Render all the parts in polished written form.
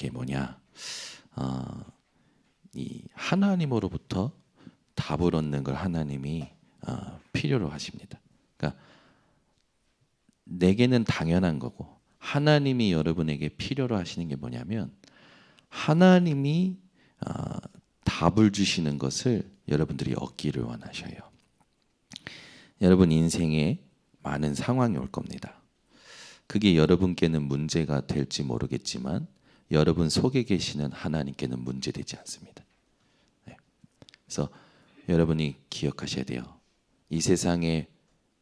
게 뭐냐? 이 하나님으로부터 답을 얻는 걸 하나님이 필요로 하십니다. 그러니까 내게는 당연한 거고 하나님이 여러분에게 필요로 하시는 게 뭐냐면 하나님이 답을 주시는 것을 여러분들이 얻기를 원하셔요. 여러분 인생에 많은 상황이 올 겁니다. 그게 여러분께는 문제가 될지 모르겠지만 여러분 속에 계시는 하나님께는 문제되지 않습니다. 그래서 여러분이 기억하셔야 돼요. 이 세상의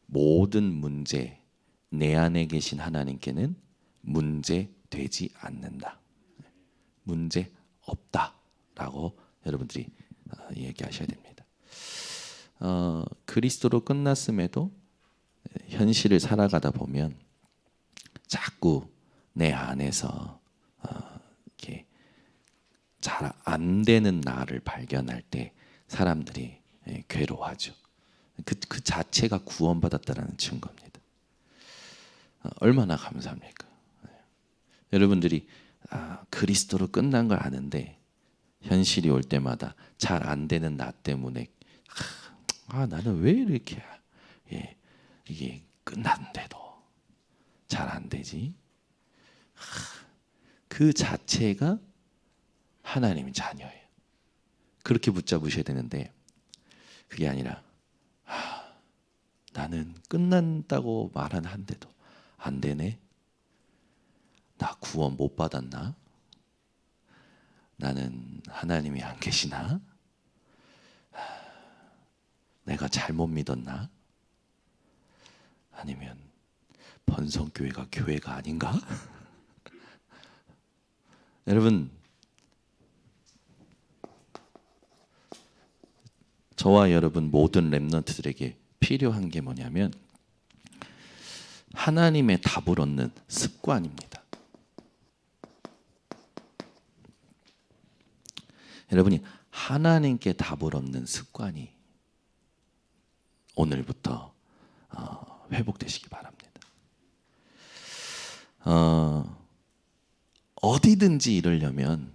모든 문제, 내 안에 계신 하나님께는 문제되지 않는다. 문제 없다라고 여러분들이 얘기하셔야 됩니다. 그리스도로 끝났음에도 현실을 살아가다 보면 자꾸 내 안에서 이렇게 잘 안 되는 나를 발견할 때 사람들이 괴로워하죠. 그 자체가 구원받았다라는 증거입니다. 얼마나 감사합니까? 여러분들이 그리스도로 끝난 걸 아는데 현실이 올 때마다 잘 안 되는 나 때문에 나는 왜 이렇게 이게 끝났는데도 잘 안 되지? 그 자체가 하나님의 자녀예요. 그렇게 붙잡으셔야 되는데 그게 아니라 나는 끝난다고 말하는데도 안 되네. 나 구원 못 받았나? 나는 하나님이 안 계시나? 내가 잘못 믿었나? 아니면 번성교회가 교회가 아닌가? 여러분 저와 여러분 모든 렘넌트들에게 필요한 게 뭐냐면 하나님의 답을 얻는 습관입니다. 여러분이 하나님께 답을 얻는 습관이 오늘부터 회복되시기 바랍니다. 어디든지 이르려면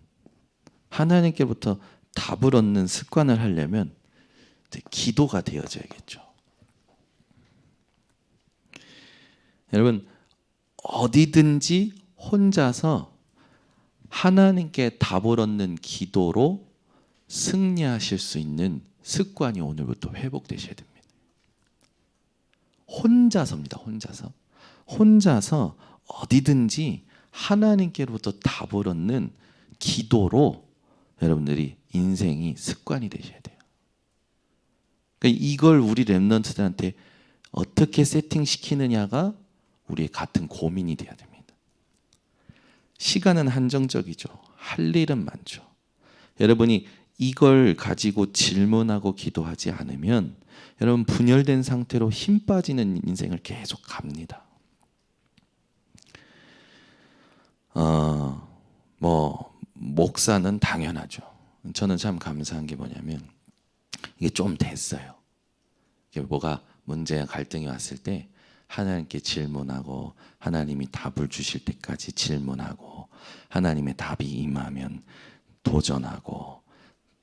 하나님께부터 답을 얻는 습관을 하려면 기도가 되어져야겠죠. 여러분 어디든지 혼자서 하나님께 답을 얻는 기도로 승리하실 수 있는 습관이 오늘부터 회복되셔야 됩니다. 혼자서입니다. 혼자서 어디든지 하나님께로부터 답을 얻는 기도로 여러분들이 인생이 습관이 되셔야 돼요. 그러니까 이걸 우리 렘넌트들한테 어떻게 세팅시키느냐가 우리의 같은 고민이 돼야 됩니다. 시간은 한정적이죠. 할 일은 많죠. 여러분이 이걸 가지고 질문하고 기도하지 않으면 여러분 분열된 상태로 힘 빠지는 인생을 계속 갑니다. 목사는 당연하죠. 저는 참 감사한 게 뭐냐면 이게 좀 됐어요. 이게 뭐가 문제야 갈등이 왔을 때 하나님께 질문하고 하나님이 답을 주실 때까지 질문하고 하나님의 답이 임하면 도전하고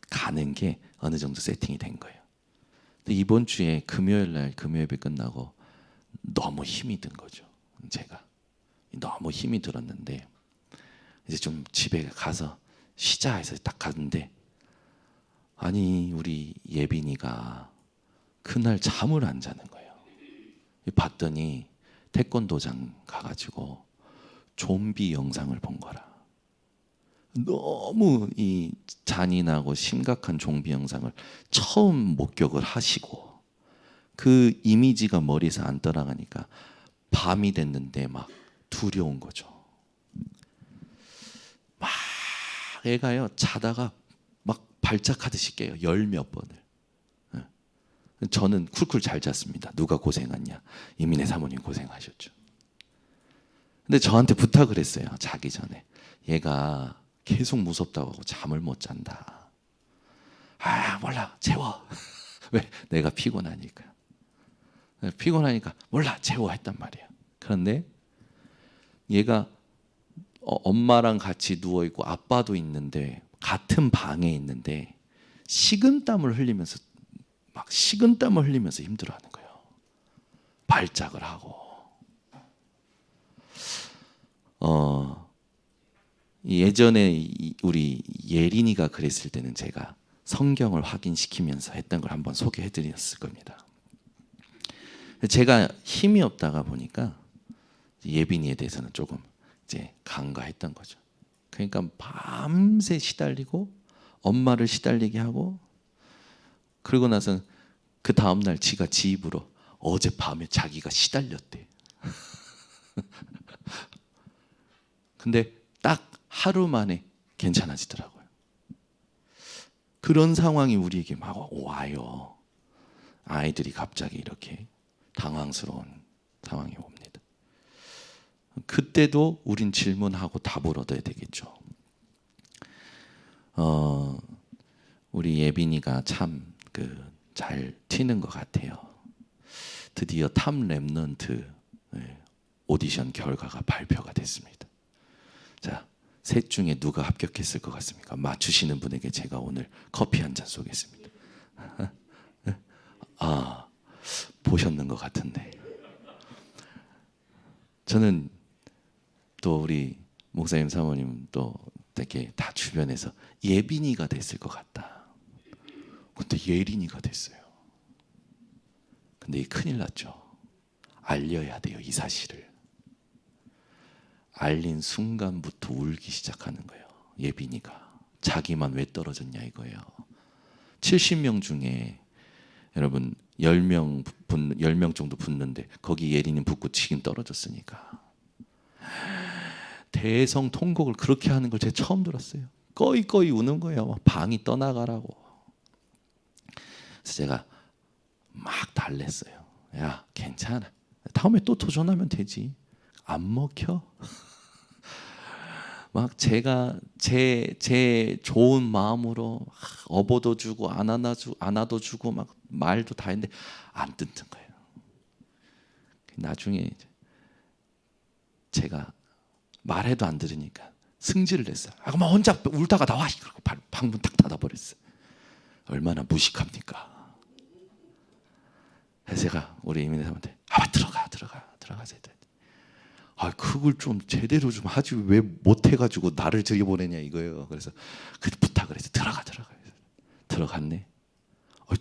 가는 게 어느 정도 세팅이 된 거예요. 근데 이번 주에 금요일 날 금요일이 끝나고 너무 힘이 든 거죠. 제가 너무 힘이 들었는데 이제 좀 집에 가서 쉬자 해서 딱 갔는데 아니 우리 예빈이가 그날 잠을 안 자는 거예요. 봤더니 태권도장 가가지고 좀비 영상을 본 거라. 너무 이 잔인하고 심각한 좀비 영상을 처음 목격을 하시고 그 이미지가 머리에서 안 떠나가니까 밤이 됐는데 막 두려운 거죠. 막 애가요 자다가 막 발작하듯이 깨요. 열 몇 번을. 저는 쿨쿨 잘 잤습니다. 누가 고생했냐? 이민혜 사모님 고생하셨죠. 근데 저한테 부탁을 했어요. 자기 전에. 얘가 계속 무섭다고 하고 잠을 못 잔다. 몰라 재워. 왜? 내가 피곤하니까. 몰라 재워 했단 말이에요. 그런데 얘가 엄마랑 같이 누워 있고 아빠도 있는데 같은 방에 있는데 식은땀을 흘리면서 힘들어하는 거예요. 발작을 하고. 예전에 우리 예린이가 그랬을 때는 제가 성경을 확인시키면서 했던 걸 한번 소개해드렸을 겁니다. 제가 힘이 없다가 보니까 예빈이에 대해서는 조금 이제 간과했던 거죠. 그러니까 밤새 시달리고 엄마를 시달리게 하고, 그러고 나서 그 다음날 지가 지 입으로 어젯밤에 자기가 시달렸대. 근데 딱 하루 만에 괜찮아지더라고요. 그런 상황이 우리에게 막 와요. 아이들이 갑자기 이렇게 당황스러운 상황이 옵니다. 그때도 우린 질문하고 답을 얻어야 되겠죠. 우리 예빈이가 참 잘 튀는 것 같아요. 드디어 탑 랩넌트 오디션 결과가 발표가 됐습니다. 자, 셋 중에 누가 합격했을 것 같습니까? 맞추시는 분에게 제가 오늘 커피 한 잔 쏘겠습니다. 아, 보셨는 것 같은데. 저는 또 우리 목사님 사모님 또 되게 다 주변에서 예빈이가 됐을 것 같다. 근데 예린이가 됐어요. 근데 이 큰일 났죠. 알려야 돼요, 이 사실을. 알린 순간부터 울기 시작하는 거예요. 예빈이가 자기만 왜 떨어졌냐 이거예요. 70명 중에 여러분 10명 정도 붙는데 거기 예린이 붙고 지금 떨어졌으니까 대성통곡을 그렇게 하는 걸 제가 처음 들었어요. 꺼이꺼이 우는 거예요. 방이 떠나가라고. 그래서 제가 막 달랬어요. 야, 괜찮아. 다음에 또 도전하면 되지. 안 먹혀? 막 제가 제 좋은 마음으로 업어도 주고 안아도 주고 막 말도 다 했는데 안 듣는 거예요. 나중에 제가 말해도 안 들으니까 승질을 냈어요. 아, 그만 혼자 울다가 나와. 그러고 방문 딱 닫아버렸어요. 얼마나 무식합니까? 그래서 제가 우리 이민혜사한테 들어가세요. 아, 그걸 좀 제대로 좀 하지 왜 못해가지고 나를 들여보내냐 이거예요. 그래서 그 부탁을 해서 들어갔네.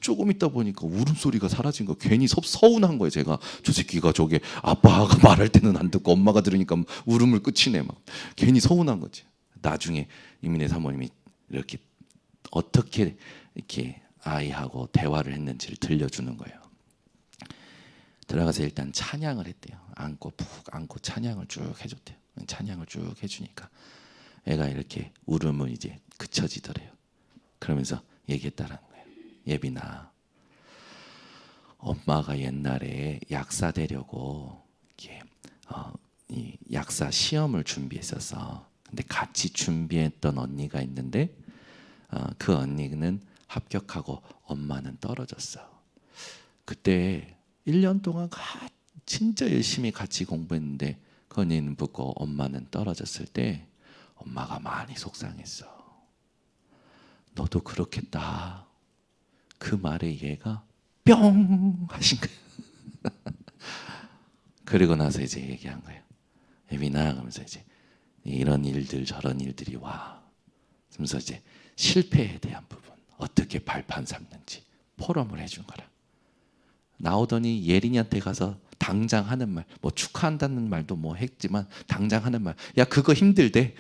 조금 있다 보니까 울음소리가 사라진 거. 괜히 서운한 거예요. 제가 저 새끼가 저게 아빠가 말할 때는 안 듣고 엄마가 들으니까 울음을 끝이네. 막 괜히 서운한 거지. 나중에 이민혜 사모님이 이렇게 어떻게 이렇게 아이하고 대화를 했는지를 들려주는 거예요. 들어가서 일단 찬양을 했대요. 안고 푹 안고 찬양을 쭉 해줬대요. 찬양을 쭉 해주니까 애가 이렇게 울음은 이제 그쳐지더래요. 그러면서 얘기했다라는 거예요. 예빈아, 엄마가 옛날에 약사 되려고 이렇게 이 약사 시험을 준비했었어. 근데 같이 준비했던 언니가 있는데 그 언니는 합격하고 엄마는 떨어졌어. 그때 1년 동안 진짜 열심히 같이 공부했는데 그 언니는 붙고 엄마는 떨어졌을 때 엄마가 많이 속상했어. 너도 그렇겠다. 그 말에 얘가 뿅 하신 거예요. 그리고 나서 이제 얘기한 거예요. 예빈아, 그러면서 이제 이런 일들 저런 일들이 와. 그러면서 이제 실패에 대한 부분 어떻게 발판 삼는지 포럼을 해준 거라. 나오더니 예린이한테 가서 당장 하는 말, 뭐 축하한다는 말도 뭐 했지만 당장 하는 말, 야 그거 힘들대.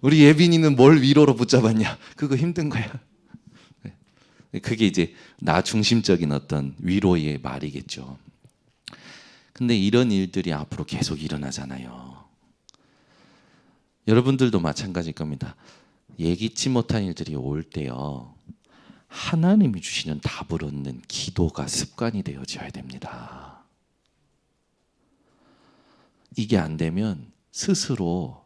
우리 예빈이는 뭘 위로로 붙잡았냐? 그거 힘든 거야. 그게 이제 나 중심적인 어떤 위로의 말이겠죠. 근데 이런 일들이 앞으로 계속 일어나잖아요. 여러분들도 마찬가지일 겁니다. 예기치 못한 일들이 올 때요, 하나님이 주시는 답을 얻는 기도가 습관이 되어져야 됩니다. 이게 안 되면 스스로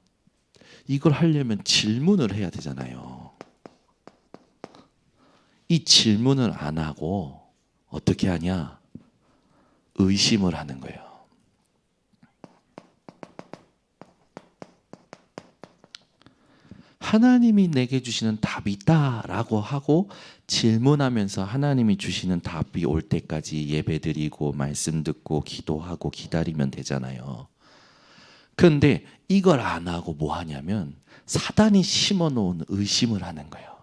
이걸 하려면 질문을 해야 되잖아요. 이 질문을 안 하고 어떻게 하냐? 의심을 하는 거예요. 하나님이 내게 주시는 답이 있다라고 하고 질문하면서 하나님이 주시는 답이 올 때까지 예배드리고 말씀 듣고 기도하고 기다리면 되잖아요. 그런데 이걸 안 하고 뭐 하냐면 사단이 심어놓은 의심을 하는 거예요.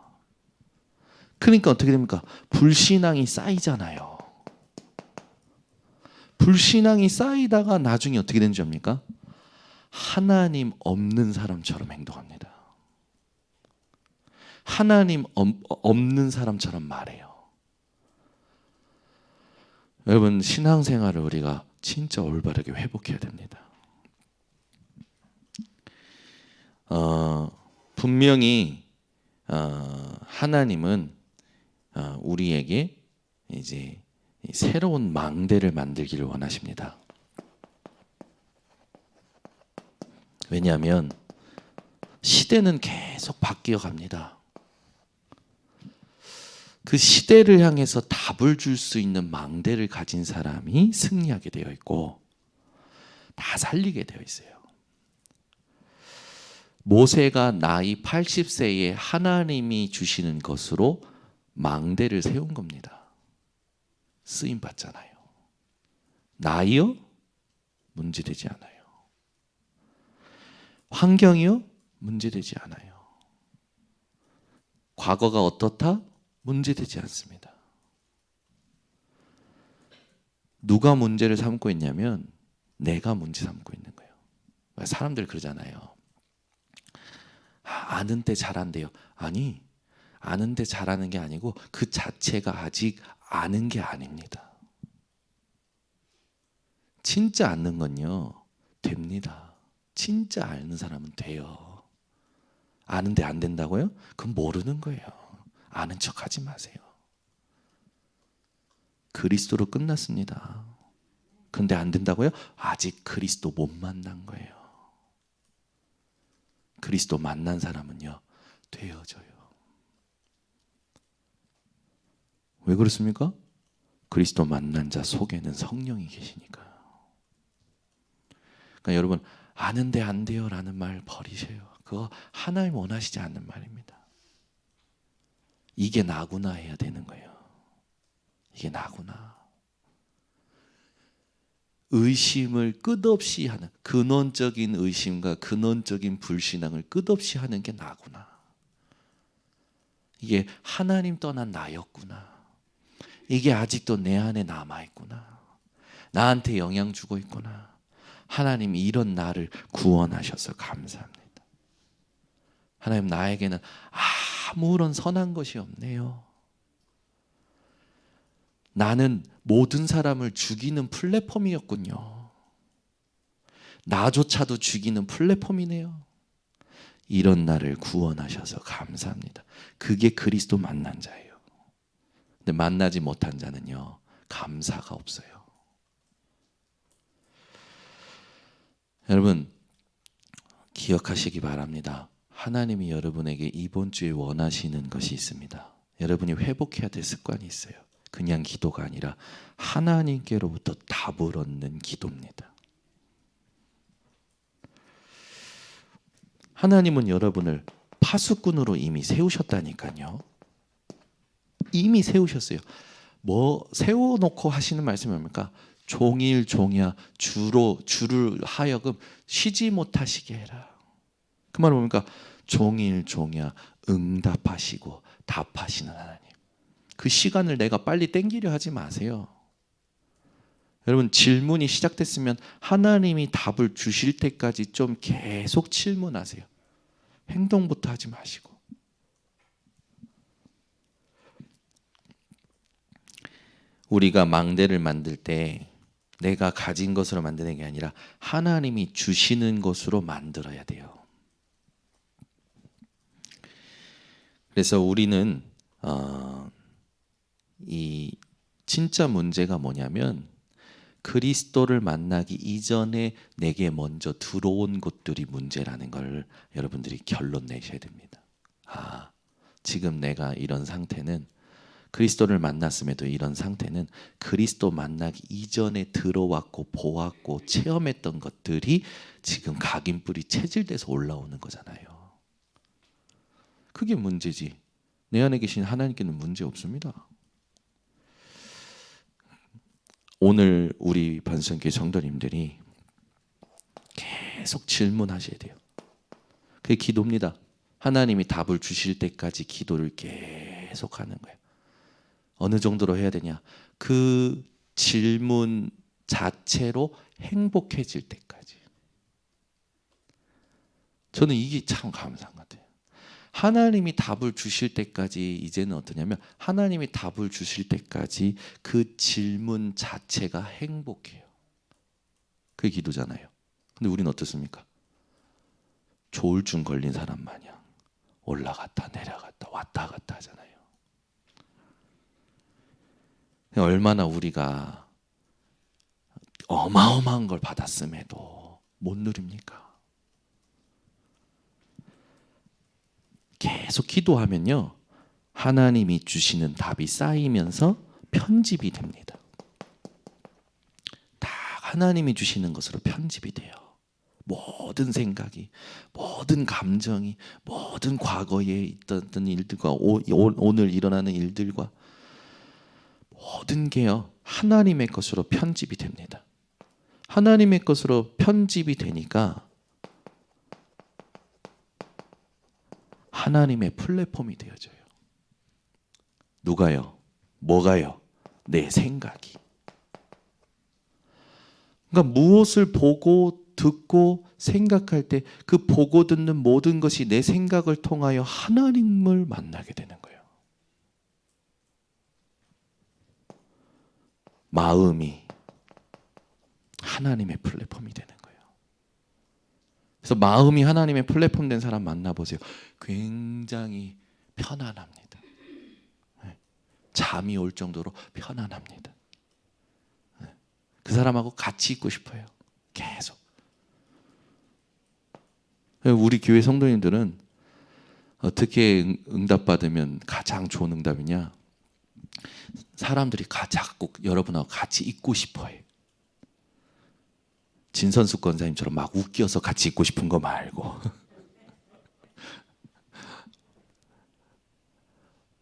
그러니까 어떻게 됩니까? 불신앙이 쌓이잖아요. 불신앙이 쌓이다가 나중에 어떻게 되는 줄 압니까? 하나님 없는 사람처럼 행동합니다. 하나님 없는 사람처럼 말해요. 여러분, 신앙생활을 우리가 진짜 올바르게 회복해야 됩니다. 분명히 하나님은 우리에게 이제 새로운 망대를 만들기를 원하십니다. 왜냐하면 시대는 계속 바뀌어 갑니다. 그 시대를 향해서 답을 줄 수 있는 망대를 가진 사람이 승리하게 되어 있고 다 살리게 되어 있어요. 모세가 나이 80세에 하나님이 주시는 것으로 망대를 세운 겁니다. 쓰임 받잖아요. 나이요? 문제되지 않아요. 환경이요? 문제되지 않아요. 과거가 어떻다? 문제되지 않습니다. 누가 문제를 삼고 있냐면 내가 문제 삼고 있는 거예요. 사람들 그러잖아요. 아는 때 잘한대요. 아니, 아는 때 잘하는 게 아니고 그 자체가 아직 아는 게 아닙니다. 진짜 아는 건요, 됩니다. 진짜 아는 사람은 돼요. 아는데 안 된다고요? 그건 모르는 거예요. 아는 척 하지 마세요. 그리스도로 끝났습니다. 근데 안 된다고요? 아직 그리스도 못 만난 거예요. 그리스도 만난 사람은요, 되어져요. 왜 그렇습니까? 그리스도 만난 자 속에는 성령이 계시니까요. 그러니까 여러분, 아는데 안 돼요 라는 말 버리세요. 그거 하나님 원하시지 않는 말입니다. 이게 나구나 해야 되는 거예요. 이게 나구나. 의심을 끝없이 하는, 근원적인 의심과 근원적인 불신앙을 끝없이 하는 게 나구나. 이게 하나님 떠난 나였구나. 이게 아직도 내 안에 남아있구나. 나한테 영향 주고 있구나. 하나님이 이런 나를 구원하셔서 감사합니다. 하나님, 나에게는 아무런 선한 것이 없네요. 나는 모든 사람을 죽이는 플랫폼이었군요. 나조차도 죽이는 플랫폼이네요. 이런 나를 구원하셔서 감사합니다. 그게 그리스도 만난 자예요. 근데 만나지 못한 자는요, 감사가 없어요. 여러분, 기억하시기 바랍니다. 하나님이 여러분에게 이번 주에 원하시는 것이 있습니다. 여러분이 회복해야 될 습관이 있어요. 그냥 기도가 아니라 하나님께로부터 답을 얻는 기도입니다. 하나님은 여러분을 파수꾼으로 이미 세우셨다니까요. 이미 세우셨어요. 뭐 세워놓고 하시는 말씀이 뭡니까? 종일 종야 주를 하여금 쉬지 못하시게 해라. 그 말은 뭡니까? 종일 종야 응답하시고 답하시는 하나님. 그 시간을 내가 빨리 땡기려 하지 마세요. 여러분, 질문이 시작됐으면 하나님이 답을 주실 때까지 좀 계속 질문하세요. 행동부터 하지 마시고. 우리가 망대를 만들 때 내가 가진 것으로 만드는 게 아니라 하나님이 주시는 것으로 만들어야 돼요. 그래서 우리는 이 진짜 문제가 뭐냐면 그리스도를 만나기 이전에 내게 먼저 들어온 것들이 문제라는 걸 여러분들이 결론 내셔야 됩니다. 지금 내가 이런 상태는, 그리스도를 만났음에도 이런 상태는 그리스도 만나기 이전에 들어왔고 보았고 체험했던 것들이 지금 각인뿔이 체질돼서 올라오는 거잖아요. 그게 문제지. 내 안에 계신 하나님께는 문제 없습니다. 오늘 우리 반성교회 성도님들이 계속 질문하셔야 돼요. 그게 기도입니다. 하나님이 답을 주실 때까지 기도를 계속 하는 거예요. 어느 정도로 해야 되냐? 그 질문 자체로 행복해질 때까지. 저는 이게 참 감사한 것 같아요. 하나님이 답을 주실 때까지 이제는 어떠냐면 하나님이 답을 주실 때까지 그 질문 자체가 행복해요. 그게 기도잖아요. 근데 우리는 어떻습니까? 조울증 걸린 사람 마냥 올라갔다 내려갔다 왔다 갔다 하잖아요. 얼마나 우리가 어마어마한 걸 받았음에도 못 누립니까? 계속 기도하면요, 하나님이 주시는 답이 쌓이면서 편집이 됩니다. 다 하나님이 주시는 것으로 편집이 돼요. 모든 생각이, 모든 감정이, 모든 과거에 있던 일들과 오늘 일어나는 일들과 모든 게요, 하나님의 것으로 편집이 됩니다. 하나님의 것으로 편집이 되니까 하나님의 플랫폼이 되어져요. 누가요? 뭐가요? 내 생각이. 그러니까 무엇을 보고 듣고 생각할 때 그 보고 듣는 모든 것이 내 생각을 통하여 하나님을 만나게 되는 거예요. 마음이 하나님의 플랫폼이 되는 거예요. 그래서 마음이 하나님의 플랫폼 된 사람 만나보세요. 굉장히 편안합니다. 잠이 올 정도로 편안합니다. 그 사람하고 같이 있고 싶어요. 계속. 우리 교회 성도님들은 어떻게 응답받으면 가장 좋은 응답이냐? 사람들이 자꾸 여러분하고 같이 있고 싶어해. 진선수 권사님처럼 막 웃겨서 같이 있고 싶은 거 말고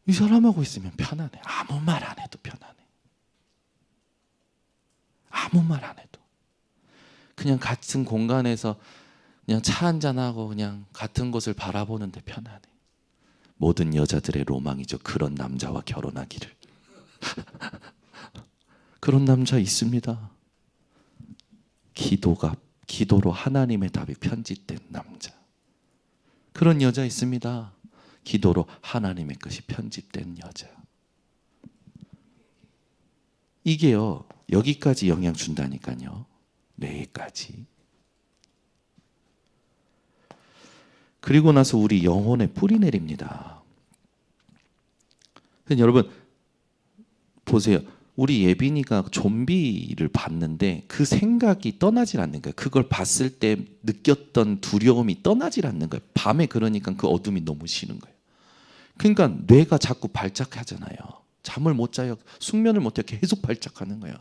이 사람하고 있으면 편안해. 아무 말 안 해도 편안해. 아무 말 안 해도. 그냥 같은 공간에서 그냥 차 한잔하고 그냥 같은 곳을 바라보는데 편안해. 모든 여자들의 로망이죠. 그런 남자와 결혼하기를. 그런 남자 있습니다. 기도로 하나님의 답이 편집된 남자. 그런 여자 있습니다. 기도로 하나님의 것이 편집된 여자. 이게요, 여기까지 영향 준다니까요. 뇌까지. 그리고 나서 우리 영혼에 뿌리 내립니다. 여러분 보세요. 우리 예빈이가 좀비를 봤는데 그 생각이 떠나질 않는 거예요. 그걸 봤을 때 느꼈던 두려움이 떠나질 않는 거예요. 밤에 그러니까 그 어둠이 너무 싫은 거예요. 그러니까 뇌가 자꾸 발작하잖아요. 잠을 못 자요. 숙면을 못 해요. 계속 발작하는 거예요.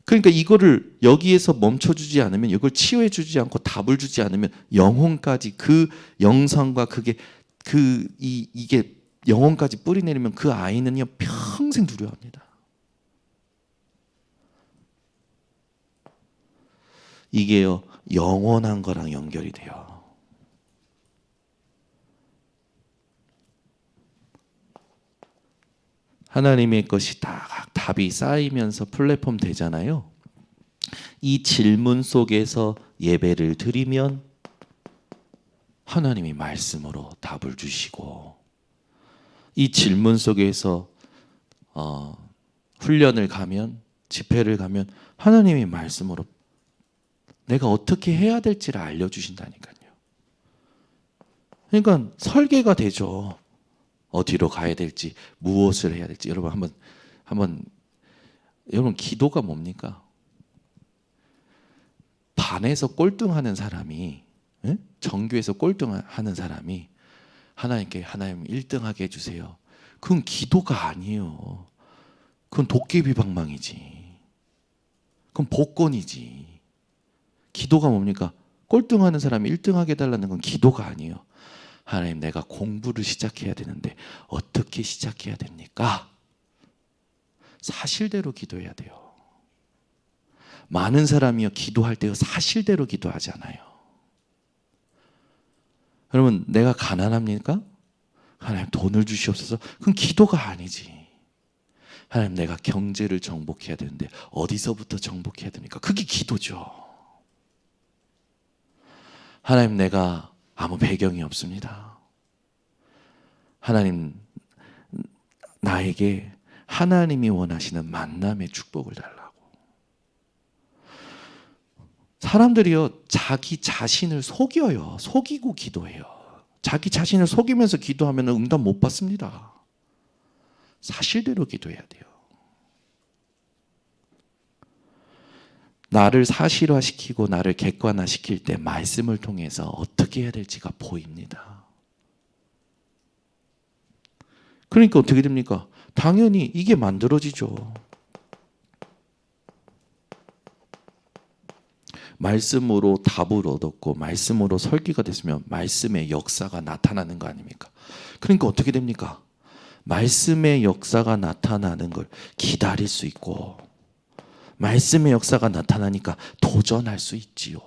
그러니까 이거를 여기에서 멈춰주지 않으면, 이걸 치유해주지 않고 답을 주지 않으면 영혼까지 그 영상과 이게 영혼까지 뿌리 내리면 그 아이는요 평생 두려워합니다. 이게요 영원한 거랑 연결이 돼요. 하나님의 것이 다 답이 쌓이면서 플랫폼 되잖아요. 이 질문 속에서 예배를 드리면 하나님이 말씀으로 답을 주시고, 이 질문 속에서 훈련을 가면, 집회를 가면 하나님이 말씀으로 내가 어떻게 해야 될지를 알려주신다니까요. 그러니까 설계가 되죠. 어디로 가야 될지, 무엇을 해야 될지. 여러분 한번 여러분 기도가 뭡니까? 반에서 꼴등하는 사람이, 정규에서 꼴등하는 사람이 하나님께 하나님 1등하게 해주세요. 그건 기도가 아니에요. 그건 도깨비 방망이지. 그건 복권이지. 기도가 뭡니까? 꼴등하는 사람이 1등하게 해달라는 건 기도가 아니에요. 하나님, 내가 공부를 시작해야 되는데 어떻게 시작해야 됩니까? 사실대로 기도해야 돼요. 많은 사람이요, 기도할 때요 사실대로 기도하지 않아요. 여러분, 내가 가난합니까? 하나님, 돈을 주시옵소서. 그건 기도가 아니지. 하나님, 내가 경제를 정복해야 되는데 어디서부터 정복해야 됩니까? 그게 기도죠. 하나님, 내가 아무 배경이 없습니다. 하나님, 나에게 하나님이 원하시는 만남의 축복을 달라고. 사람들이요, 자기 자신을 속여요. 속이고 기도해요. 자기 자신을 속이면서 기도하면 응답 못 받습니다. 사실대로 기도해야 돼요. 나를 사실화시키고 나를 객관화시킬 때 말씀을 통해서 어떻게 해야 될지가 보입니다. 그러니까 어떻게 됩니까? 당연히 이게 만들어지죠. 말씀으로 답을 얻었고 말씀으로 설계가 됐으면 말씀의 역사가 나타나는 거 아닙니까? 그러니까 어떻게 됩니까? 말씀의 역사가 나타나는 걸 기다릴 수 있고 말씀의 역사가 나타나니까 도전할 수 있지요.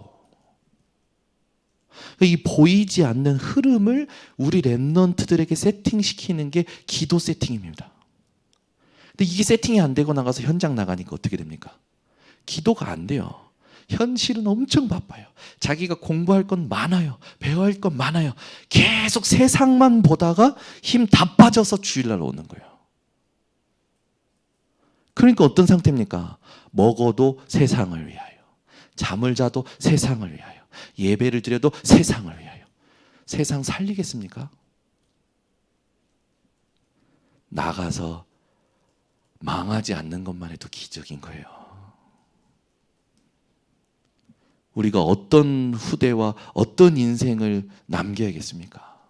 이 보이지 않는 흐름을 우리 랩런트들에게 세팅시키는 게 기도 세팅입니다. 근데 이게 세팅이 안 되고 나가서 현장 나가니까 어떻게 됩니까? 기도가 안 돼요. 현실은 엄청 바빠요. 자기가 공부할 건 많아요. 배워야 할 건 많아요. 계속 세상만 보다가 힘 다 빠져서 주일날 오는 거예요. 그러니까 어떤 상태입니까? 먹어도 세상을 위하여, 잠을 자도 세상을 위하여, 예배를 드려도 세상을 위하여. 세상 살리겠습니까? 나가서 망하지 않는 것만 해도 기적인 거예요. 우리가 어떤 후대와 어떤 인생을 남겨야겠습니까?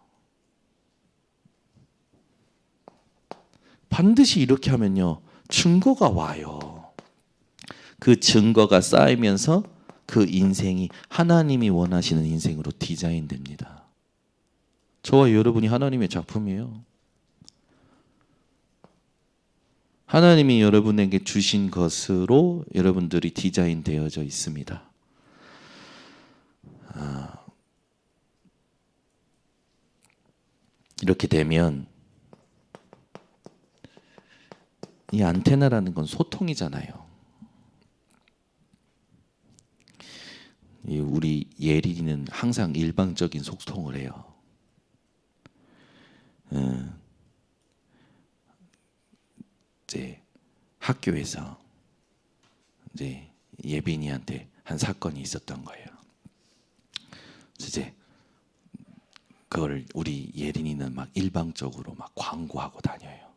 반드시 이렇게 하면요, 증거가 와요. 그 증거가 쌓이면서 그 인생이 하나님이 원하시는 인생으로 디자인됩니다. 저와 여러분이 하나님의 작품이에요. 하나님이 여러분에게 주신 것으로 여러분들이 디자인되어져 있습니다. 이렇게 되면 이 안테나라는 건 소통이잖아요. 우리 예린이는 항상 일방적인 소통을 해요. 이제 학교에서 이제 예빈이한테 한 사건이 있었던 거예요. 이제 그걸 우리 예린이는 막 일방적으로 막 광고하고 다녀요.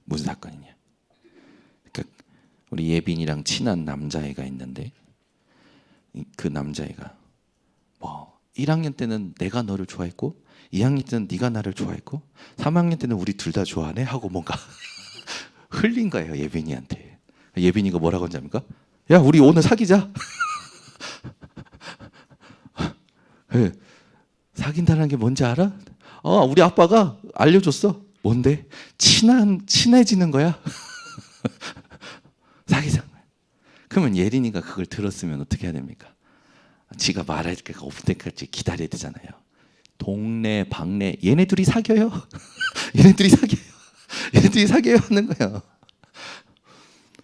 무슨 사건이냐? 그러니까 우리 예빈이랑 친한 남자애가 있는데 그 남자애가 뭐 1학년 때는 내가 너를 좋아했고 2학년 때는 네가 나를 좋아했고 3학년 때는 우리 둘 다 좋아하네 하고 뭔가 흘린 거예요, 예빈이한테. 예빈이가 뭐라고 하냐니까? 야, 우리 오늘 사귀자. 사귄다는 게 뭔지 알아? 우리 아빠가 알려줬어. 뭔데? 친해지는 거야. 사귀자. 그러면 예린이가 그걸 들었으면 어떻게 해야 됩니까? 지가 말할 때가 없을 때까지 기다려야 되잖아요. 동네 방네 얘네들이 사겨요. 얘네들이 사겨요 하는 거예요.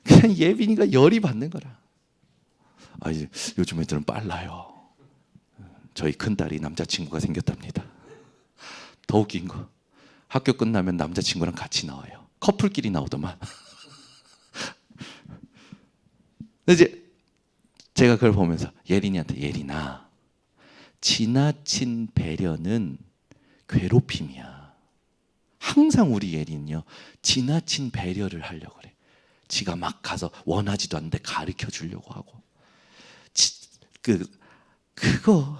그냥 예빈이가 열이 받는 거라. 이제 요즘 애들은 빨라요. 저희 큰딸이 남자친구가 생겼답니다. 더 웃긴 거, 학교 끝나면 남자친구랑 같이 나와요. 커플끼리 나오더만. 이제 제가 그걸 보면서 예린이한테, 예린아, 지나친 배려는 괴롭힘이야. 항상 우리 예린이요, 지나친 배려를 하려고 그래. 지가 막 가서 원하지도 않는데 가르쳐 주려고 하고. 그거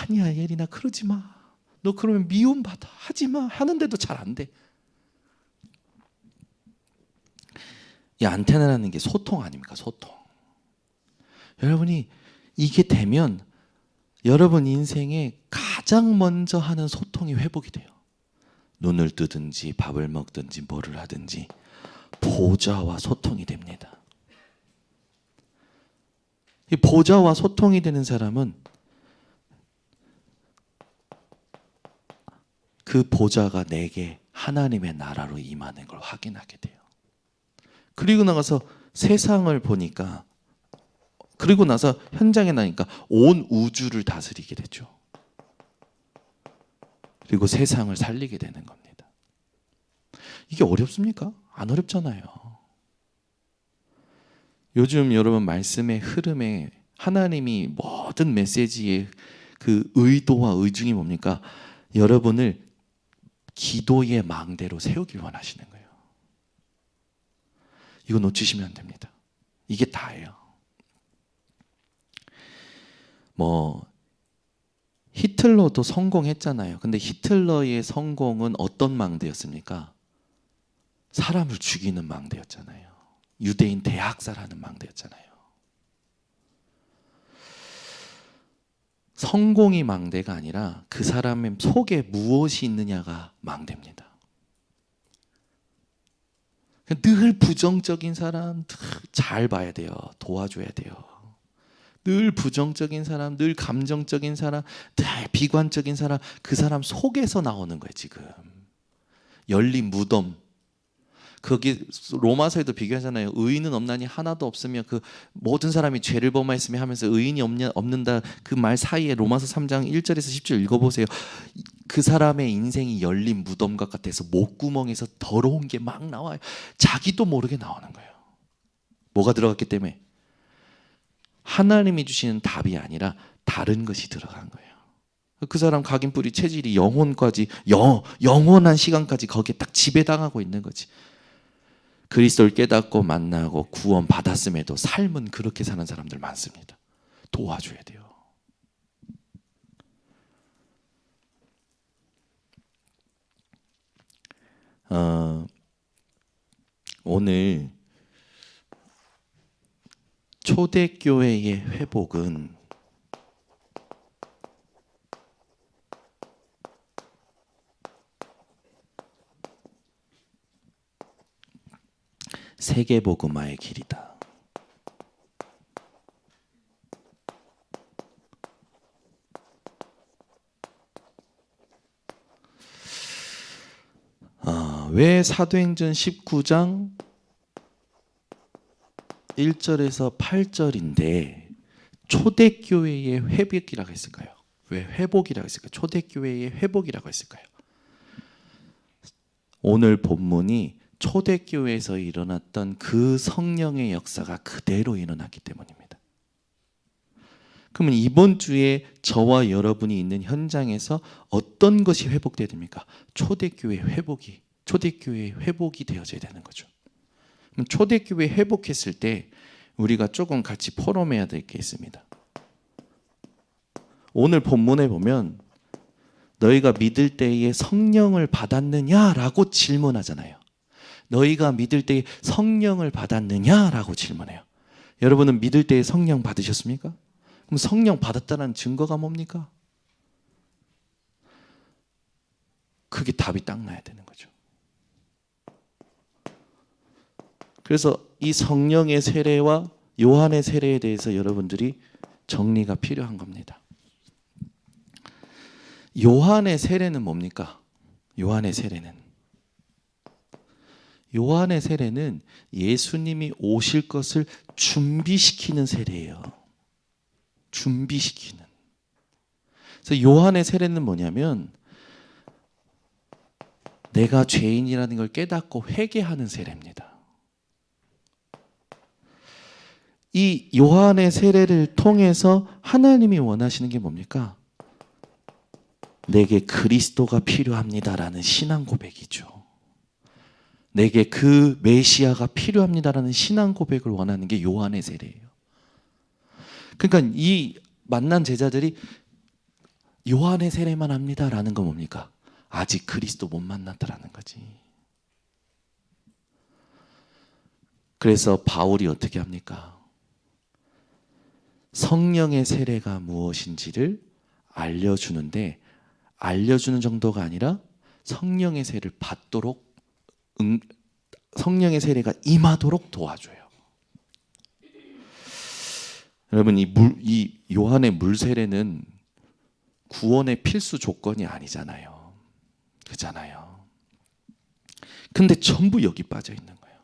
아니야, 예린아, 그러지 마. 너 그러면 미움받아. 하지 마. 하는데도 잘 안 돼. 이 안테나라는 게 소통 아닙니까? 소통. 여러분이 이게 되면 여러분 인생에 가장 먼저 하는 소통이 회복이 돼요. 눈을 뜨든지 밥을 먹든지 뭐를 하든지 보좌와 소통이 됩니다. 이 보좌와 소통이 되는 사람은 그 보좌가 내게 하나님의 나라로 임하는 걸 확인하게 돼요. 그리고 나가서 세상을 보니까, 그리고 나서 현장에 나니까 온 우주를 다스리게 되죠. 그리고 세상을 살리게 되는 겁니다. 이게 어렵습니까? 안 어렵잖아요. 요즘 여러분 말씀의 흐름에 하나님이 모든 메시지의 그 의도와 의중이 뭡니까? 여러분을 기도의 망대로 세우길 원하시는 거예요. 이거 놓치시면 안 됩니다. 이게 다예요. 히틀러도 성공했잖아요. 근데 히틀러의 성공은 어떤 망대였습니까? 사람을 죽이는 망대였잖아요. 유대인 대학살하는 망대였잖아요. 성공이 망대가 아니라 그 사람의 속에 무엇이 있느냐가 망대입니다. 늘 부정적인 사람 잘 봐야 돼요. 도와줘야 돼요. 늘 부정적인 사람, 늘 감정적인 사람, 늘 비관적인 사람, 그 사람 속에서 나오는 거예요. 지금 열린 무덤. 거기 로마서에도 비교하잖아요. 의인은 없나니 하나도 없으며 그 모든 사람이 죄를 범하였으며 하면서 의인이 없는다 그 말 사이에 로마서 3장 1절에서 10절 읽어보세요. 그 사람의 인생이 열린 무덤과 같아서 목구멍에서 더러운 게 막 나와요. 자기도 모르게 나오는 거예요. 뭐가 들어갔기 때문에? 하나님이 주시는 답이 아니라 다른 것이 들어간 거예요. 그 사람 각인 뿌리 체질이 영혼까지 영원한 시간까지 거기에 딱 지배당하고 있는 거지. 그리스도를 깨닫고 만나고 구원 받았음에도 삶은 그렇게 사는 사람들 많습니다. 도와줘야 돼요. 오늘 초대교회의 회복은 세계복음화의 길이다. 왜 사도행전 19장 1절에서 8절인데 초대교회의 회복이라고 했을까요? 왜 회복이라고 했을까요? 초대교회의 회복이라고 했을까요? 오늘 본문이 초대교회에서 일어났던 그 성령의 역사가 그대로 일어났기 때문입니다. 그러면 이번 주에 저와 여러분이 있는 현장에서 어떤 것이 회복돼야 됩니까? 초대교회 회복이 되어져야 되는 거죠. 그럼 초대교회 회복했을 때 우리가 조금 같이 포럼해야 될 게 있습니다. 오늘 본문에 보면 너희가 믿을 때에 성령을 받았느냐라고 질문하잖아요. 너희가 믿을 때에 성령을 받았느냐라고 질문해요. 여러분은 믿을 때에 성령 받으셨습니까? 그럼 성령 받았다는 증거가 뭡니까? 그게 답이 딱 나야 되는 거죠. 그래서 이 성령의 세례와 요한의 세례에 대해서 여러분들이 정리가 필요한 겁니다. 요한의 세례는 뭡니까? 요한의 세례는 예수님이 오실 것을 준비시키는 세례예요. 준비시키는. 그래서 요한의 세례는 뭐냐면 내가 죄인이라는 걸 깨닫고 회개하는 세례입니다. 이 요한의 세례를 통해서 하나님이 원하시는 게 뭡니까? 내게 그리스도가 필요합니다라는 신앙 고백이죠. 내게 그 메시아가 필요합니다라는 신앙 고백을 원하는 게 요한의 세례예요. 그러니까 이 만난 제자들이 요한의 세례만 합니다라는 건 뭡니까? 아직 그리스도 못 만났다라는 거지. 그래서 바울이 어떻게 합니까? 성령의 세례가 무엇인지를 알려주는데 알려주는 정도가 아니라 성령의 세례를 받도록 성령의 세례가 임하도록 도와줘요. 여러분, 이 요한의 물 세례는 구원의 필수 조건이 아니잖아요. 그렇잖아요. 근데 전부 여기 빠져 있는 거예요.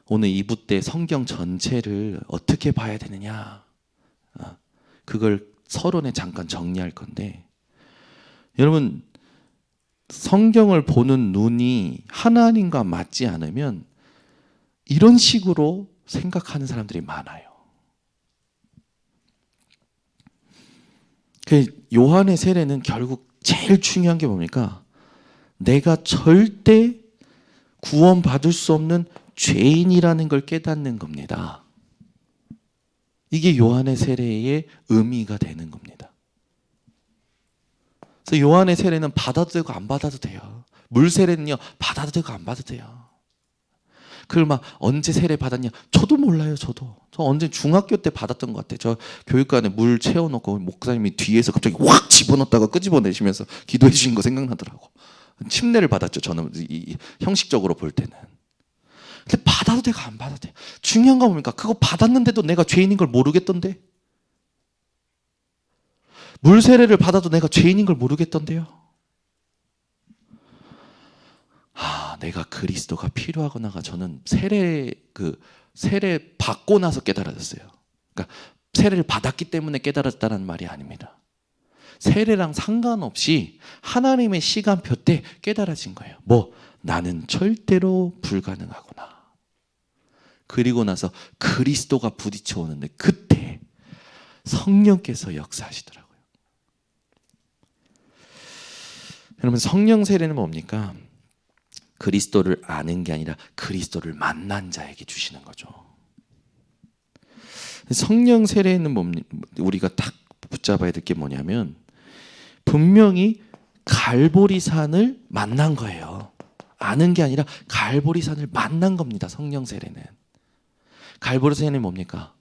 오늘 2부 때 성경 전체를 어떻게 봐야 되느냐, 그걸 서론에 잠깐 정리할 건데, 여러분, 성경을 보는 눈이 하나님과 맞지 않으면 이런 식으로 생각하는 사람들이 많아요. 요한의 세례는 결국 제일 중요한 게 뭡니까? 내가 절대 구원받을 수 없는 죄인이라는 걸 깨닫는 겁니다. 이게 요한의 세례의 의미가 되는 겁니다. 그래서 요한의 세례는 받아도 되고 안 받아도 돼요. 물 세례는요, 받아도 되고 안 받아도 돼요. 그걸 막 언제 세례 받았냐? 저도 몰라요. 저 언제 중학교 때 받았던 것 같아요. 저 교육관에 물 채워놓고 목사님이 뒤에서 갑자기 확 집어넣었다가 끄집어내시면서 기도해 주신 거 생각나더라고. 침례를 받았죠. 저는 형식적으로 볼 때는. 근데 받아도 되고 안 받아도 돼요. 중요한 건 뭡니까? 그거 받았는데도 내가 죄인인 걸 모르겠던데. 물 세례를 받아도 내가 죄인인 걸 모르겠던데요. 내가 그리스도가 필요하구나가 저는 세례 받고 나서 깨달아졌어요. 그러니까 세례를 받았기 때문에 깨달았다는 말이 아닙니다. 세례랑 상관없이 하나님의 시간표 때 깨달아진 거예요. 나는 절대로 불가능하구나. 그리고 나서 그리스도가 부딪혀 오는데 그때 성령께서 역사하시더라고요. 여러분, 성령 세례는 뭡니까? 그리스도를 아는 게 아니라 그리스도를 만난 자에게 주시는 거죠. 성령 세례는 우리가 딱 붙잡아야 될 게 뭐냐면, 분명히 갈보리산을 만난 거예요. 아는 게 아니라 갈보리산을 만난 겁니다. 성령 세례는. 갈보리산이 뭡니까?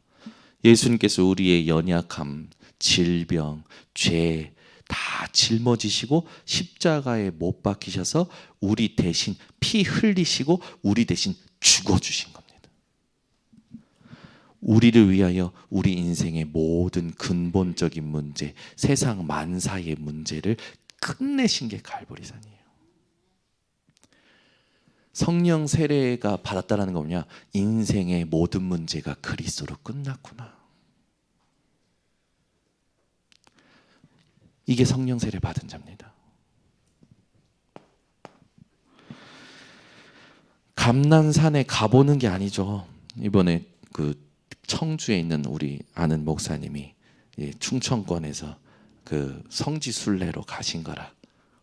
예수님께서 우리의 연약함, 질병, 죄 다 짊어지시고 십자가에 못 박히셔서 우리 대신 피 흘리시고 우리 대신 죽어주신 겁니다. 우리를 위하여 우리 인생의 모든 근본적인 문제, 세상 만사의 문제를 끝내신 게 갈보리산이에요. 성령 세례가 받았다는 거 뭐냐? 인생의 모든 문제가 그리스도로 끝났구나. 이게 성령 세례 받은 자입니다. 감난산에 가보는 게 아니죠. 이번에 그 청주에 있는 우리 아는 목사님이 충청권에서 그 성지순례로 가신 거라.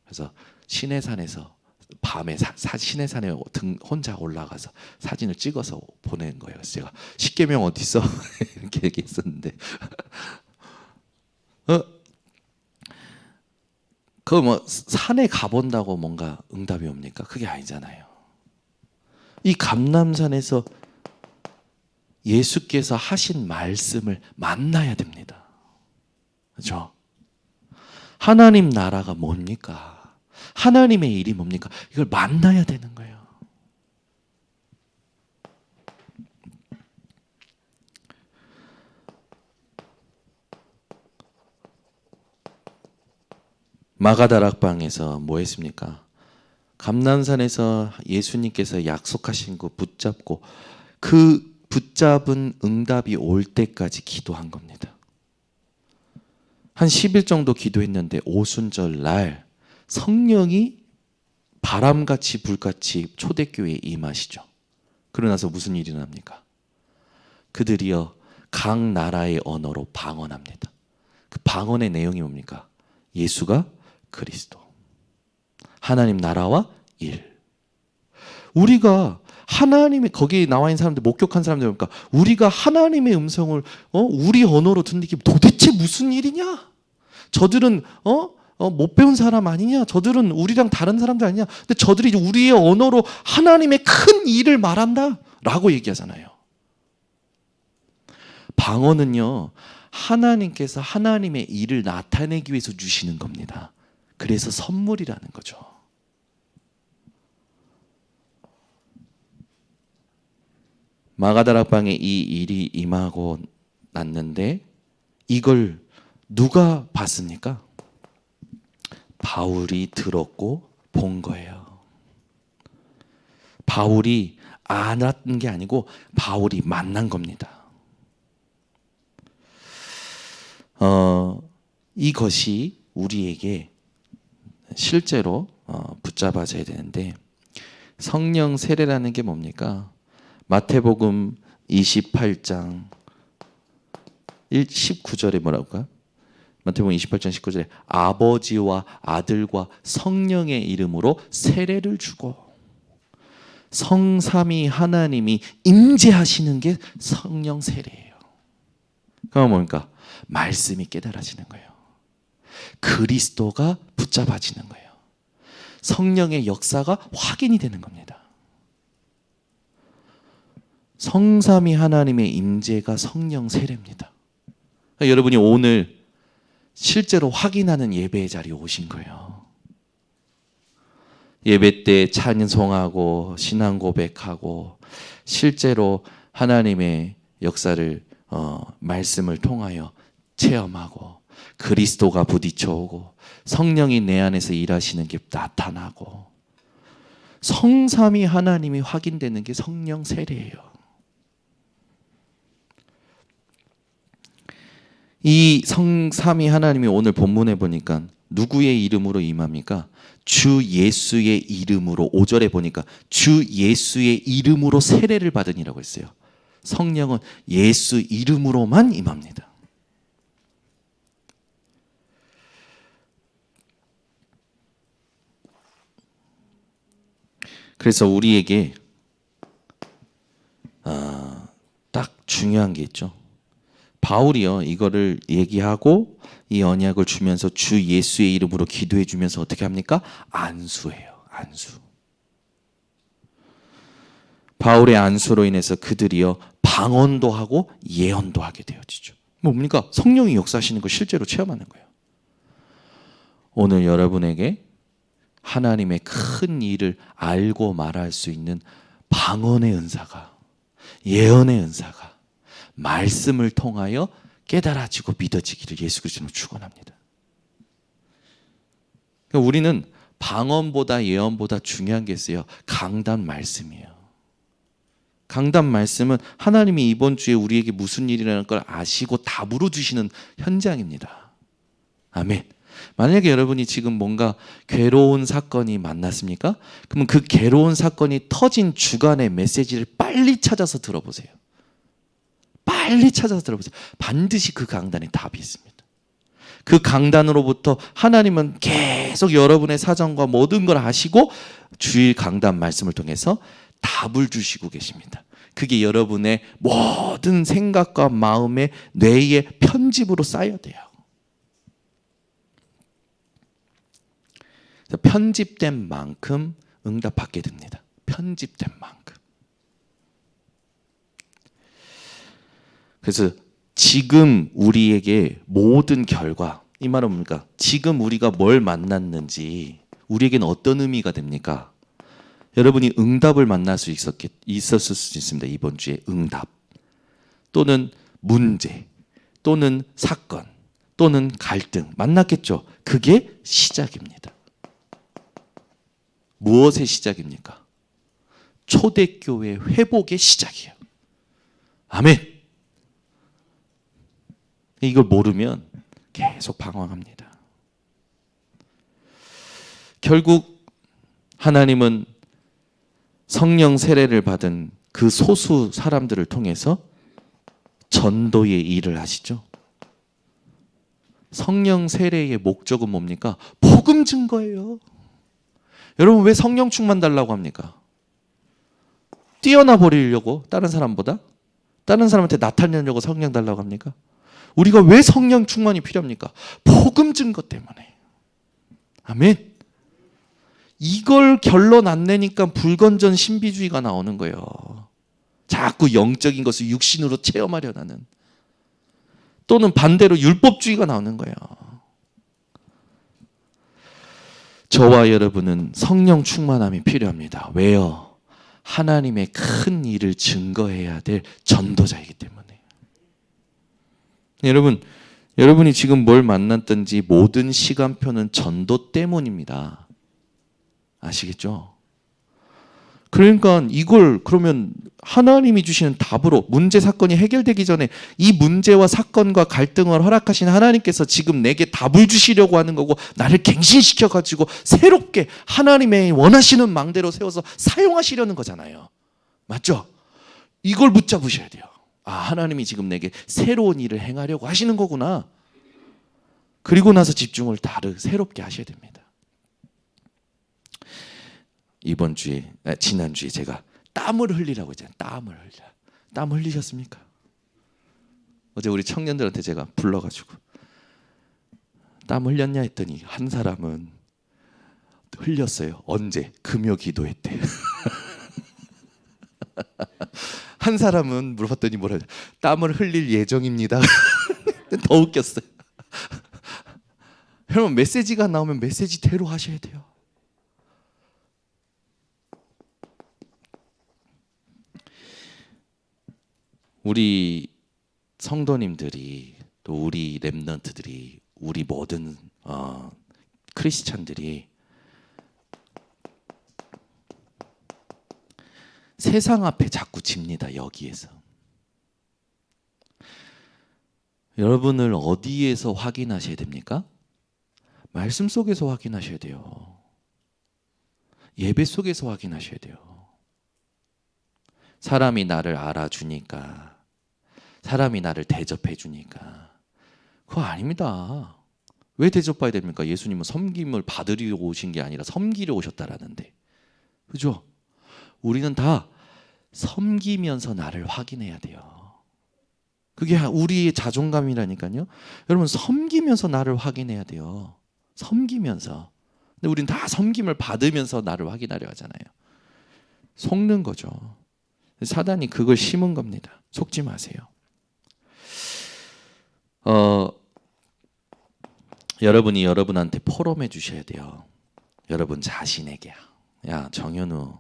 그래서 시내산에서 밤에 시내산에 혼자 올라가서 사진을 찍어서 보낸 거예요. 그래서 제가 십계명 어디 있어? 이렇게 얘기했었는데 산에 가본다고 뭔가 응답이 옵니까? 그게 아니잖아요. 이 감람산에서 예수께서 하신 말씀을 만나야 됩니다. 그렇죠? 하나님 나라가 뭡니까? 하나님의 일이 뭡니까? 이걸 만나야 되는 거예요. 마가다락방에서 뭐 했습니까? 감난산에서 예수님께서 약속하신 거 붙잡고 그 붙잡은 응답이 올 때까지 기도한 겁니다. 한 10일 정도 기도했는데 오순절 날 성령이 바람같이 불같이 초대교회에 임하시죠. 그러고 나서 무슨 일이 납니까? 그들이여 각 나라의 언어로 방언합니다. 그 방언의 내용이 뭡니까? 예수가 그리스도, 하나님 나라와 일. 우리가 하나님의, 거기에 나와 있는 사람들, 목격한 사람들 보니까 우리가 하나님의 음성을 우리 언어로 듣는 게 도대체 무슨 일이냐? 저들은 못 배운 사람 아니냐? 저들은 우리랑 다른 사람들 아니냐? 근데 저들이 우리의 언어로 하나님의 큰 일을 말한다 라고 얘기하잖아요. 방언은요, 하나님께서 하나님의 일을 나타내기 위해서 주시는 겁니다. 그래서 선물이라는 거죠. 마가다락방에 이 일이 임하고 났는데 이걸 누가 봤습니까? 바울이 들었고 본 거예요. 바울이 알았던 게 아니고 바울이 만난 겁니다. 이것이 우리에게 실제로 붙잡아져야 되는데, 성령 세례라는 게 뭡니까? 마태복음 28장 19절에 뭐라고 할까요? 마태복음 28장 19절에 아버지와 아들과 성령의 이름으로 세례를 주고, 성삼위 하나님이 임재하시는 게 성령 세례예요. 그럼 뭡니까? 말씀이 깨달아지는 거예요. 그리스도가 붙잡아지는 거예요. 성령의 역사가 확인이 되는 겁니다. 성삼위 하나님의 임재가 성령 세례입니다. 그러니까 여러분이 오늘 실제로 확인하는 예배의 자리에 오신 거예요. 예배 때 찬송하고 신앙 고백하고 실제로 하나님의 역사를 말씀을 통하여 체험하고 그리스도가 부딪혀오고 성령이 내 안에서 일하시는 게 나타나고 성삼위 하나님이 확인되는 게 성령 세례예요. 이 성삼위 하나님이 오늘 본문에 보니까 누구의 이름으로 임합니까? 주 예수의 이름으로, 5절에 보니까 주 예수의 이름으로 세례를 받으니라고 했어요. 성령은 예수 이름으로만 임합니다. 그래서 우리에게 딱 중요한 게 있죠. 바울이요, 이거를 얘기하고 이 언약을 주면서 주 예수의 이름으로 기도해 주면서 어떻게 합니까? 안수해요. 안수. 바울의 안수로 인해서 그들이요 방언도 하고 예언도 하게 되어지죠. 뭡니까? 성령이 역사하시는 걸 실제로 체험하는 거예요. 오늘 여러분에게 하나님의 큰 일을 알고 말할 수 있는 방언의 은사가, 예언의 은사가 말씀을 통하여 깨달아지고 믿어지기를 예수 그리스도로 축원합니다. 그러니까 우리는 방언보다 예언보다 중요한 게 있어요. 강단 말씀이에요. 강단 말씀은 하나님이 이번 주에 우리에게 무슨 일이라는 걸 아시고 답으로 주시는 현장입니다. 아멘. 만약에 여러분이 지금 뭔가 괴로운 사건이 만났습니까? 그러면 그 괴로운 사건이 터진 주간의 메시지를 빨리 찾아서 들어보세요. 빨리 찾아서 들어보세요. 반드시 그 강단에 답이 있습니다. 그 강단으로부터 하나님은 계속 여러분의 사정과 모든 걸 아시고 주일 강단 말씀을 통해서 답을 주시고 계십니다. 그게 여러분의 모든 생각과 마음의 뇌의 편집으로 쌓여야 돼요. 편집된 만큼 응답받게 됩니다. 편집된 만큼. 그래서 지금 우리에게 모든 결과, 이 말은 뭡니까? 지금 우리가 뭘 만났는지 우리에게는 어떤 의미가 됩니까? 여러분이 응답을 만날 수 있었을 수 있습니다. 이번 주에 응답 또는 문제 또는 사건 또는 갈등 만났겠죠. 그게 시작입니다. 무엇의 시작입니까? 초대교회 회복의 시작이에요. 아멘. 이걸 모르면 계속 방황합니다. 결국 하나님은 성령 세례를 받은 그 소수 사람들을 통해서 전도의 일을 하시죠. 성령 세례의 목적은 뭡니까? 복음 증거예요. 여러분 왜 성령 충만 달라고 합니까? 뛰어나 버리려고 다른 사람보다? 다른 사람한테 나타내려고 성령 달라고 합니까? 우리가 왜 성령 충만이 필요합니까? 복음 증거 때문에. 아멘. 이걸 결론 안 내니까 불건전 신비주의가 나오는 거예요. 자꾸 영적인 것을 육신으로 체험하려는. 또는 반대로 율법주의가 나오는 거예요. 저와 여러분은 성령 충만함이 필요합니다. 왜요? 하나님의 큰 일을 증거해야 될 전도자이기 때문에. 여러분이 지금 뭘 만났든지 모든 시간표는 전도 때문입니다. 아시겠죠? 그러니까 이걸 그러면 하나님이 주시는 답으로 문제 사건이 해결되기 전에 이 문제와 사건과 갈등을 허락하신 하나님께서 지금 내게 답을 주시려고 하는 거고 나를 갱신시켜 가지고 새롭게 하나님의 원하시는 망대로 세워서 사용하시려는 거잖아요. 맞죠? 이걸 붙잡으셔야 돼요. 아, 하나님이 지금 내게 새로운 일을 행하려고 하시는 거구나. 그리고 나서 집중을 새롭게 하셔야 됩니다. 지난주에 제가 땀을 흘리라고 했잖아요. 땀을 흘리라. 땀 흘리셨습니까? 어제 우리 청년들한테 제가 불러가지고 땀 흘렸냐 했더니 한 사람은 흘렸어요. 언제? 금요 기도회 때. 한 사람은 물어봤더니 뭐라 해요? 땀을 흘릴 예정입니다. 더 웃겼어요. 여러분 메시지가 나오면 메시지대로 하셔야 돼요. 우리 성도님들이 또 우리 렘넌트들이 우리 모든 크리스찬들이 세상 앞에 자꾸 집니다. 여기에서. 여러분을 어디에서 확인하셔야 됩니까? 말씀 속에서 확인하셔야 돼요. 예배 속에서 확인하셔야 돼요. 사람이 나를 알아주니까, 사람이 나를 대접해 주니까 그거 아닙니다. 왜 대접받아야 됩니까? 예수님은 섬김을 받으려 오신 게 아니라 섬기려 오셨다라는데, 그죠? 우리는 다 섬기면서 나를 확인해야 돼요. 그게 우리의 자존감이라니까요. 여러분 섬기면서 나를 확인해야 돼요. 섬기면서. 근데 우리는 다 섬김을 받으면서 나를 확인하려 하잖아요. 속는 거죠. 사단이 그걸 심은 겁니다. 속지 마세요. 여러분이 여러분한테 포럼해 주셔야 돼요. 여러분 자신에게. 야, 정현우,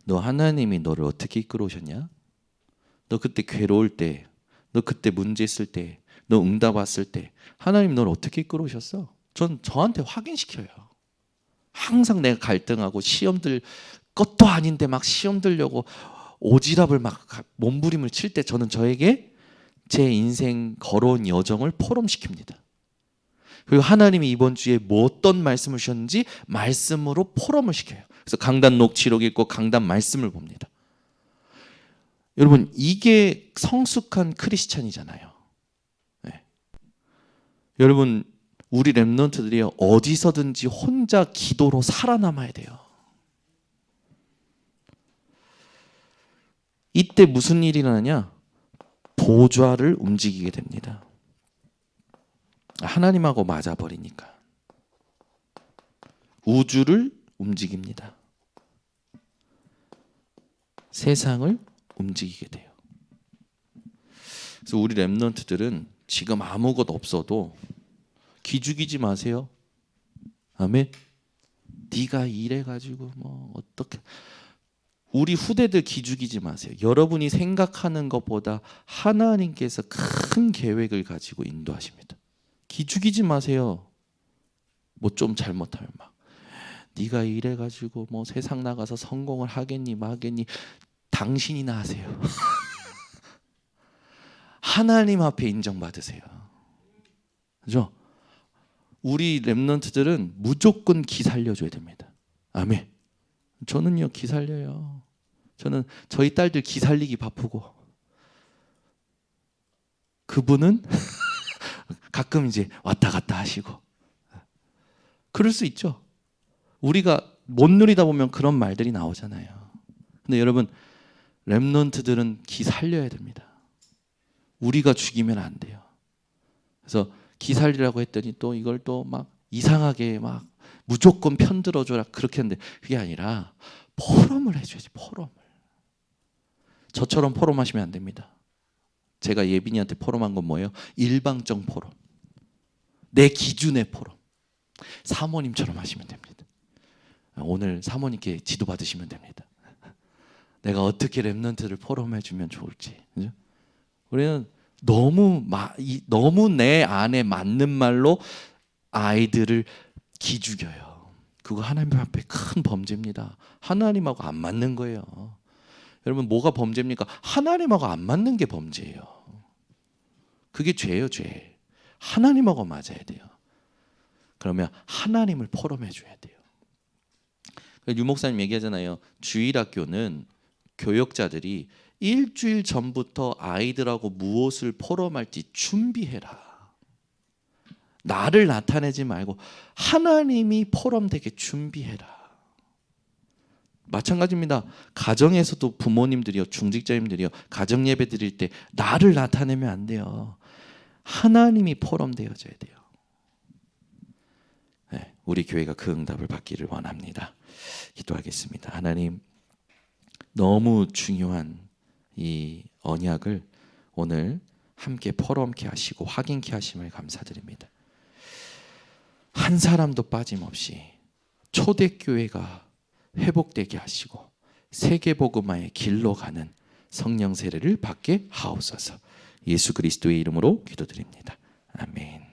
너 하나님이 너를 어떻게 이끌어오셨냐? 너 그때 괴로울 때, 너 그때 문제 있을 때, 너 응답 왔을 때 하나님 너를 어떻게 이끌어오셨어? 저한테 확인시켜요. 항상 내가 갈등하고 시험들 것도 아닌데 막 시험 들려고 오지랖을 막 몸부림을 칠 때 저는 저에게 제 인생 걸어온 여정을 포럼시킵니다. 그리고 하나님이 이번 주에 뭐 어떤 말씀을 주셨는지 말씀으로 포럼을 시켜요. 그래서 강단 녹취록 읽고 강단 말씀을 봅니다. 여러분 이게 성숙한 크리스찬이잖아요. 네. 여러분 우리 렘넌트들이 어디서든지 혼자 기도로 살아남아야 돼요. 이때 무슨 일이 일어나냐? 보좌를 움직이게 됩니다. 하나님하고 맞아버리니까 우주를 움직입니다. 세상을 움직이게 돼요. 그래서 우리 렘넌트들은 지금 아무것도 없어도 기죽이지 마세요. 아멘. 네가 이래가지고 뭐 어떻게, 우리 후대들 기죽이지 마세요. 여러분이 생각하는 것보다 하나님께서 큰 계획을 가지고 인도하십니다. 기죽이지 마세요. 뭐 좀 잘못하면 막 네가 이래가지고 뭐 세상 나가서 성공을 하겠니 마겠니, 당신이나 하세요. 하나님 앞에 인정받으세요. 그죠? 우리 렘넌트들은 무조건 기 살려줘야 됩니다. 아멘. 저는요 기 살려요. 저는 저희 딸들 기 살리기 바쁘고, 그분은 가끔 이제 왔다 갔다 하시고. 그럴 수 있죠. 우리가 못 누리다 보면 그런 말들이 나오잖아요. 근데 여러분 렘넌트들은 기 살려야 됩니다. 우리가 죽이면 안 돼요. 그래서 기 살리라고 했더니 또 이걸 또 막 이상하게 막 무조건 편들어줘라 그렇게 했는데, 그게 아니라 포럼을 해줘야지. 포럼을. 저처럼 포럼하시면 안 됩니다. 제가 예빈이한테 포럼한 건 뭐예요? 일방적 포럼. 내 기준의 포럼. 사모님처럼 하시면 됩니다. 오늘 사모님께 지도 받으시면 됩니다. 내가 어떻게 랩런트를 포럼해 주면 좋을지. 그죠? 우리는 너무 내 안에 맞는 말로 아이들을 기죽여요. 그거 하나님 앞에 큰 범죄입니다. 하나님하고 안 맞는 거예요. 여러분, 뭐가 범죄입니까? 하나님하고 안 맞는 게 범죄예요. 그게 죄예요, 죄. 하나님하고 맞아야 돼요. 그러면 하나님을 포럼해 줘야 돼요. 유 목사님 얘기하잖아요. 주일학교는 교역자들이 일주일 전부터 아이들하고 무엇을 포럼할지 준비해라. 나를 나타내지 말고 하나님이 포럼되게 준비해라. 마찬가지입니다. 가정에서도 부모님들이요, 중직자님들이요, 가정 예배 드릴 때 나를 나타내면 안 돼요. 하나님이 포럼되어져야 돼요. 네, 우리 교회가 그 응답을 받기를 원합니다. 기도하겠습니다. 하나님, 너무 중요한 이 언약을 오늘 함께 포럼케 하시고 확인케 하심을 감사드립니다. 한 사람도 빠짐없이 초대교회가 회복되게 하시고 세계복음화의 길로 가는 성령 세례를 받게 하옵소서. 예수 그리스도의 이름으로 기도드립니다. 아멘.